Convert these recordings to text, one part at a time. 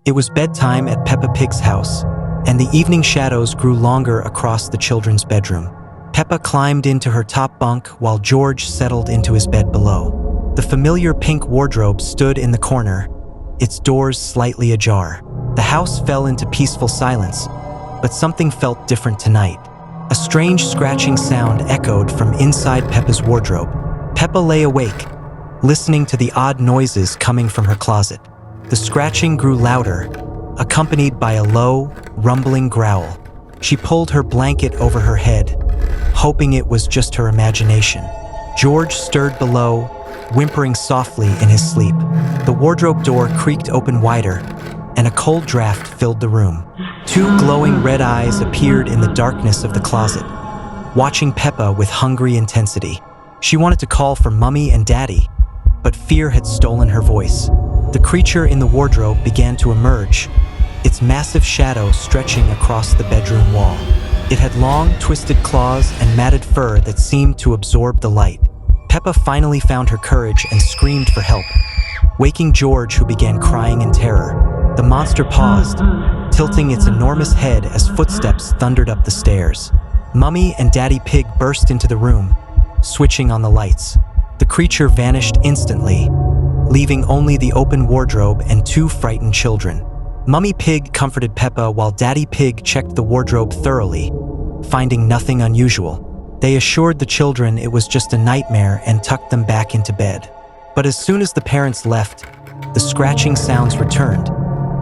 It was bedtime at Peppa Pig's house, and the evening shadows grew longer across the children's bedroom. Peppa climbed into her top bunk while George settled into his bed below. The familiar pink wardrobe stood in the corner, its doors slightly ajar. The house fell into peaceful silence, but something felt different tonight. A strange scratching sound echoed from inside Peppa's wardrobe. Peppa lay awake, listening to the odd noises coming from her closet. The scratching grew louder, accompanied by a low, rumbling growl. She pulled her blanket over her head, hoping it was just her imagination. George stirred below, whimpering softly in his sleep. The wardrobe door creaked open wider, and a cold draft filled the room. Two glowing red eyes appeared in the darkness of the closet, watching Peppa with hungry intensity. She wanted to call for Mummy and Daddy, but fear had stolen her voice. The creature in the wardrobe began to emerge, its massive shadow stretching across the bedroom wall. It had long, twisted claws and matted fur that seemed to absorb the light. Peppa finally found her courage and screamed for help, waking George, who began crying in terror. The monster paused, tilting its enormous head as footsteps thundered up the stairs. Mummy and Daddy Pig burst into the room, switching on the lights. The creature vanished instantly, leaving only the open wardrobe and two frightened children. Mummy Pig comforted Peppa while Daddy Pig checked the wardrobe thoroughly, finding nothing unusual. They assured the children it was just a nightmare and tucked them back into bed. But as soon as the parents left, the scratching sounds returned,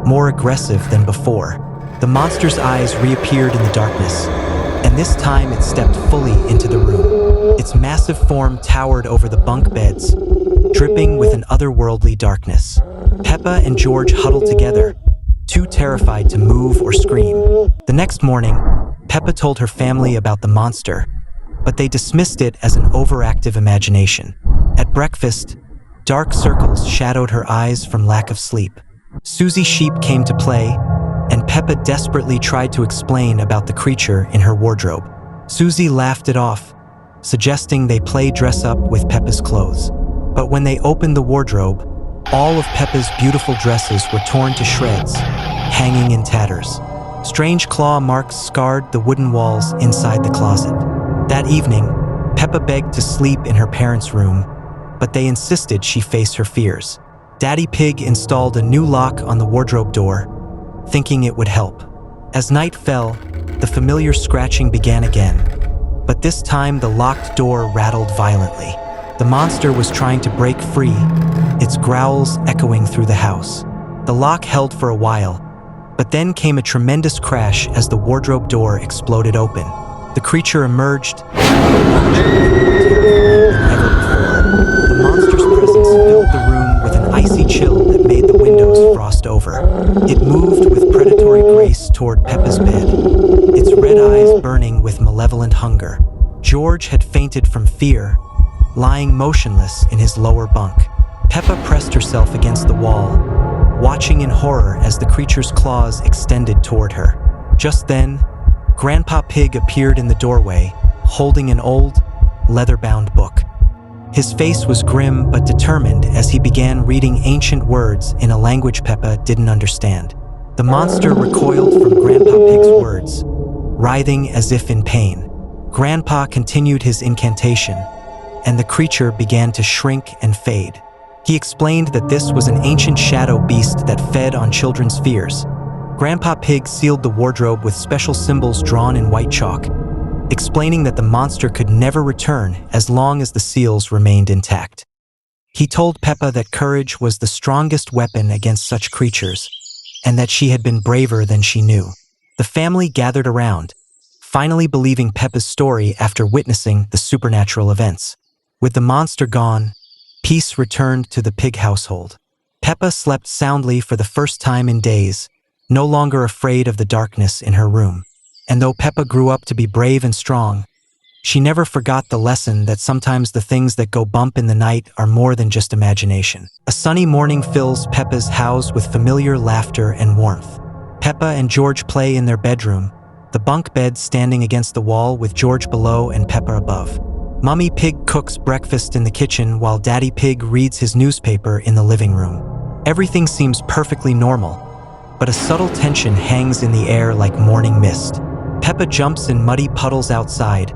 more aggressive than before. The monster's eyes reappeared in the darkness, and this time it stepped fully into the room. Its massive form towered over the bunk beds, dripping with an otherworldly darkness. Peppa and George huddled together, too terrified to move or scream. The next morning, Peppa told her family about the monster, but they dismissed it as an overactive imagination. At breakfast, dark circles shadowed her eyes from lack of sleep. Susie Sheep came to play, and Peppa desperately tried to explain about the creature in her wardrobe. Susie laughed it off, suggesting they play dress up with Peppa's clothes. But when they opened the wardrobe, all of Peppa's beautiful dresses were torn to shreds, hanging in tatters. Strange claw marks scarred the wooden walls inside the closet. That evening, Peppa begged to sleep in her parents' room, but they insisted she face her fears. Daddy Pig installed a new lock on the wardrobe door, thinking it would help. As night fell, the familiar scratching began again, but this time the locked door rattled violently. The monster was trying to break free, its growls echoing through the house. The lock held for a while, but then came a tremendous crash as the wardrobe door exploded open. The creature emerged, larger than ever before. The monster's presence filled the room with an icy chill that made the windows frost over. It moved with predatory grace toward Peppa's bed, its red eyes burning with malevolent hunger. George had fainted from fear, lying motionless in his lower bunk. Peppa pressed herself against the wall, watching in horror as the creature's claws extended toward her. Just then, Grandpa Pig appeared in the doorway, holding an old, leather-bound book. His face was grim but determined as he began reading ancient words in a language Peppa didn't understand. The monster recoiled from Grandpa Pig's words, writhing as if in pain. Grandpa continued his incantation, and the creature began to shrink and fade. He explained that this was an ancient shadow beast that fed on children's fears. Grandpa Pig sealed the wardrobe with special symbols drawn in white chalk, explaining that the monster could never return as long as the seals remained intact. He told Peppa that courage was the strongest weapon against such creatures, and that she had been braver than she knew. The family gathered around, finally believing Peppa's story after witnessing the supernatural events. With the monster gone, peace returned to the Pig household. Peppa slept soundly for the first time in days, no longer afraid of the darkness in her room. And though Peppa grew up to be brave and strong, she never forgot the lesson that sometimes the things that go bump in the night are more than just imagination. A sunny morning fills Peppa's house with familiar laughter and warmth. Peppa and George play in their bedroom, the bunk bed standing against the wall with George below and Peppa above. Mummy Pig cooks breakfast in the kitchen while Daddy Pig reads his newspaper in the living room. Everything seems perfectly normal, but a subtle tension hangs in the air like morning mist. Peppa jumps in muddy puddles outside,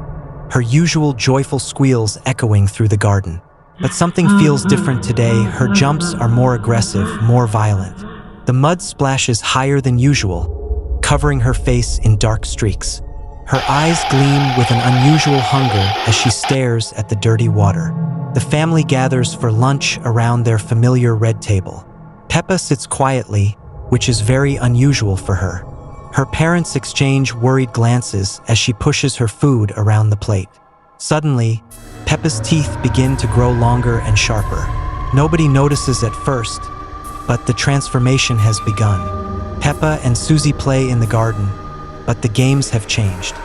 her usual joyful squeals echoing through the garden. But something feels different today. Her jumps are more aggressive, more violent. The mud splashes higher than usual, covering her face in dark streaks. Her eyes gleam with an unusual hunger as she stares at the dirty water. The family gathers for lunch around their familiar red table. Peppa sits quietly, which is very unusual for her. Her parents exchange worried glances as she pushes her food around the plate. Suddenly, Peppa's teeth begin to grow longer and sharper. Nobody notices at first, but the transformation has begun. Peppa and Susie play in the garden, but the games have changed.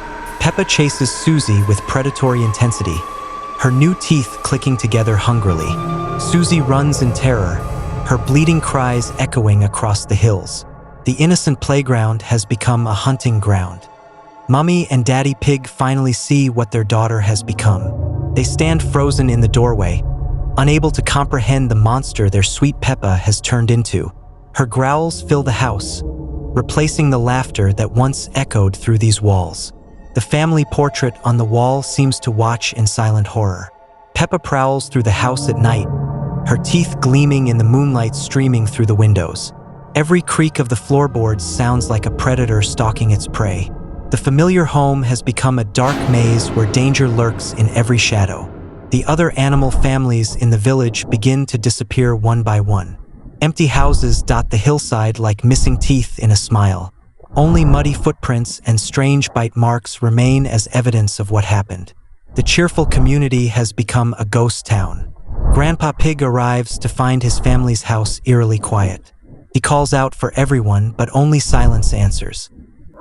Peppa chases Susie with predatory intensity, her new teeth clicking together hungrily. Susie runs in terror, her bleating cries echoing across the hills. The innocent playground has become a hunting ground. Mummy and Daddy Pig finally see what their daughter has become. They stand frozen in the doorway, unable to comprehend the monster their sweet Peppa has turned into. Her growls fill the house, replacing the laughter that once echoed through these walls. The family portrait on the wall seems to watch in silent horror. Peppa prowls through the house at night, her teeth gleaming in the moonlight streaming through the windows. Every creak of the floorboards sounds like a predator stalking its prey. The familiar home has become a dark maze where danger lurks in every shadow. The other animal families in the village begin to disappear one by one. Empty houses dot the hillside like missing teeth in a smile. Only muddy footprints and strange bite marks remain as evidence of what happened. The cheerful community has become a ghost town. Grandpa Pig arrives to find his family's house eerily quiet. He calls out for everyone, but only silence answers.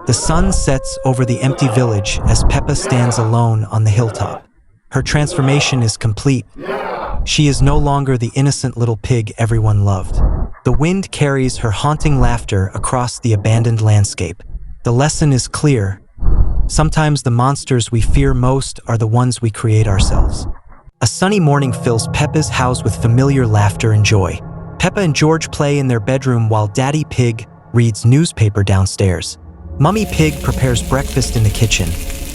The sun sets over the empty village as Peppa stands alone on the hilltop. Her transformation is complete. She is no longer the innocent little pig everyone loved. The wind carries her haunting laughter across the abandoned landscape. The lesson is clear. Sometimes the monsters we fear most are the ones we create ourselves. A sunny morning fills Peppa's house with familiar laughter and joy. Peppa and George play in their bedroom while Daddy Pig reads newspaper downstairs. Mummy Pig prepares breakfast in the kitchen,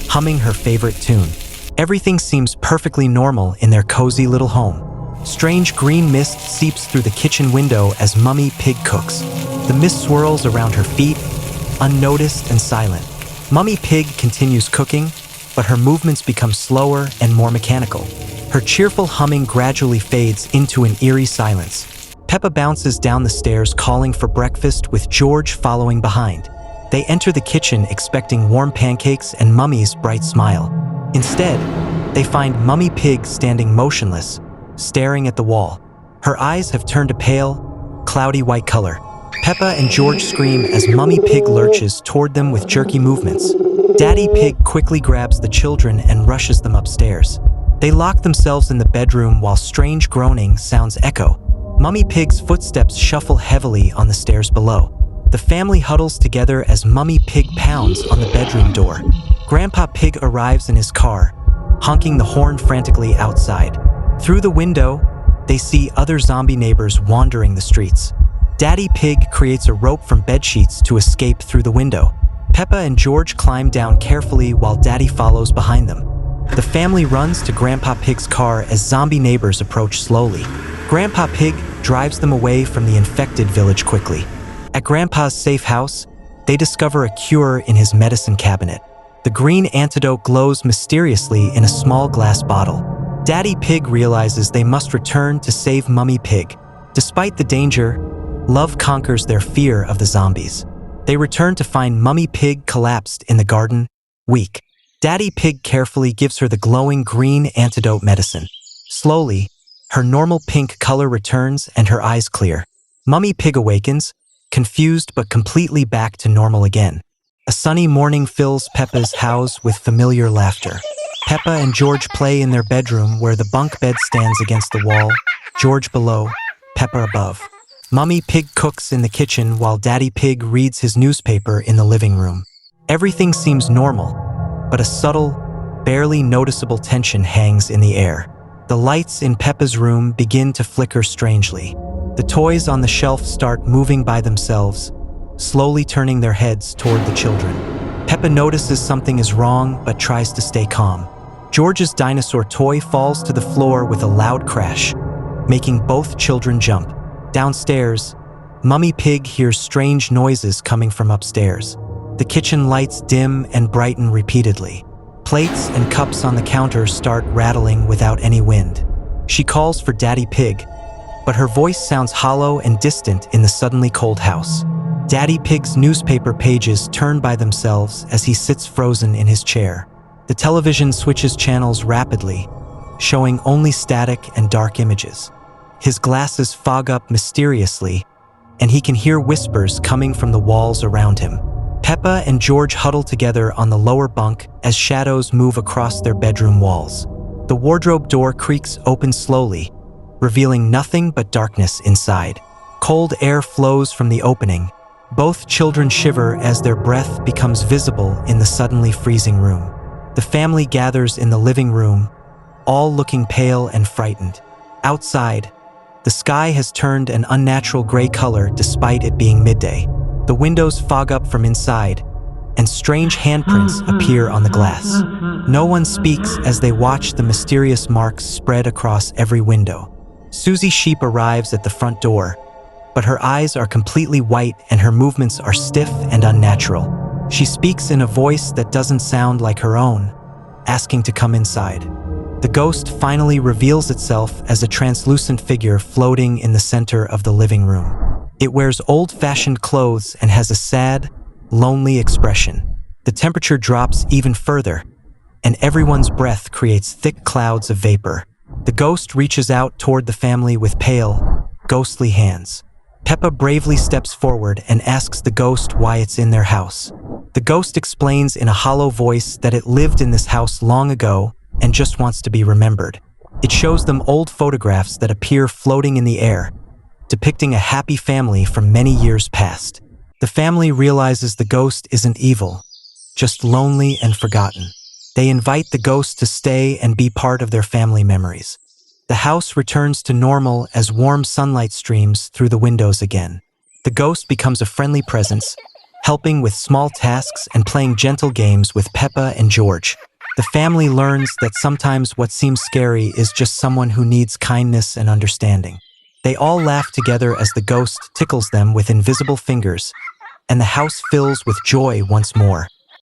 humming her favorite tune. Everything seems perfectly normal in their cozy little home. Strange green mist seeps through the kitchen window as Mummy Pig cooks. The mist swirls around her feet, unnoticed and silent. Mummy Pig continues cooking, but her movements become slower and more mechanical. Her cheerful humming gradually fades into an eerie silence. Peppa bounces down the stairs calling for breakfast with George following behind. They enter the kitchen expecting warm pancakes and Mummy's bright smile. Instead, they find Mummy Pig standing motionless, staring at the wall. Her eyes have turned a pale, cloudy white color. Peppa and George scream as Mummy Pig lurches toward them with jerky movements. Daddy Pig quickly grabs the children and rushes them upstairs. They lock themselves in the bedroom while strange groaning sounds echo. Mummy Pig's footsteps shuffle heavily on the stairs below. The family huddles together as Mummy Pig pounds on the bedroom door. Grandpa Pig arrives in his car, honking the horn frantically outside. Through the window, they see other zombie neighbors wandering the streets. Daddy Pig creates a rope from bedsheets to escape through the window. Peppa and George climb down carefully while Daddy follows behind them. The family runs to Grandpa Pig's car as zombie neighbors approach slowly. Grandpa Pig drives them away from the infected village quickly. At Grandpa's safe house, they discover a cure in his medicine cabinet. The green antidote glows mysteriously in a small glass bottle. Daddy Pig realizes they must return to save Mummy Pig. Despite the danger, love conquers their fear of the zombies. They return to find Mummy Pig collapsed in the garden, weak. Daddy Pig carefully gives her the glowing green antidote medicine. Slowly, her normal pink color returns and her eyes clear. Mummy Pig awakens, confused but completely back to normal again. A sunny morning fills Peppa's house with familiar laughter. Peppa and George play in their bedroom where the bunk bed stands against the wall, George below, Peppa above. Mummy Pig cooks in the kitchen while Daddy Pig reads his newspaper in the living room. Everything seems normal, but a subtle, barely noticeable tension hangs in the air. The lights in Peppa's room begin to flicker strangely. The toys on the shelf start moving by themselves, slowly turning their heads toward the children. Peppa notices something is wrong but tries to stay calm. George's dinosaur toy falls to the floor with a loud crash, making both children jump. Downstairs, Mummy Pig hears strange noises coming from upstairs. The kitchen lights dim and brighten repeatedly. Plates and cups on the counter start rattling without any wind. She calls for Daddy Pig, but her voice sounds hollow and distant in the suddenly cold house. Daddy Pig's newspaper pages turn by themselves as he sits frozen in his chair. The television switches channels rapidly, showing only static and dark images. His glasses fog up mysteriously, and he can hear whispers coming from the walls around him. Peppa and George huddle together on the lower bunk as shadows move across their bedroom walls. The wardrobe door creaks open slowly, revealing nothing but darkness inside. Cold air flows from the opening. Both children shiver as their breath becomes visible in the suddenly freezing room. The family gathers in the living room, all looking pale and frightened. Outside, the sky has turned an unnatural gray color despite it being midday. The windows fog up from inside, and strange handprints appear on the glass. No one speaks as they watch the mysterious marks spread across every window. Susie Sheep arrives at the front door, but her eyes are completely white and her movements are stiff and unnatural. She speaks in a voice that doesn't sound like her own, asking to come inside. The ghost finally reveals itself as a translucent figure floating in the center of the living room. It wears old-fashioned clothes and has a sad, lonely expression. The temperature drops even further, and everyone's breath creates thick clouds of vapor. The ghost reaches out toward the family with pale, ghostly hands. Peppa bravely steps forward and asks the ghost why it's in their house. The ghost explains in a hollow voice that it lived in this house long ago and just wants to be remembered. It shows them old photographs that appear floating in the air, depicting a happy family from many years past. The family realizes the ghost isn't evil, just lonely and forgotten. They invite the ghost to stay and be part of their family memories. The house returns to normal as warm sunlight streams through the windows again. The ghost becomes a friendly presence, helping with small tasks and playing gentle games with Peppa and George. The family learns that sometimes what seems scary is just someone who needs kindness and understanding. They all laugh together as the ghost tickles them with invisible fingers, and the house fills with joy once more.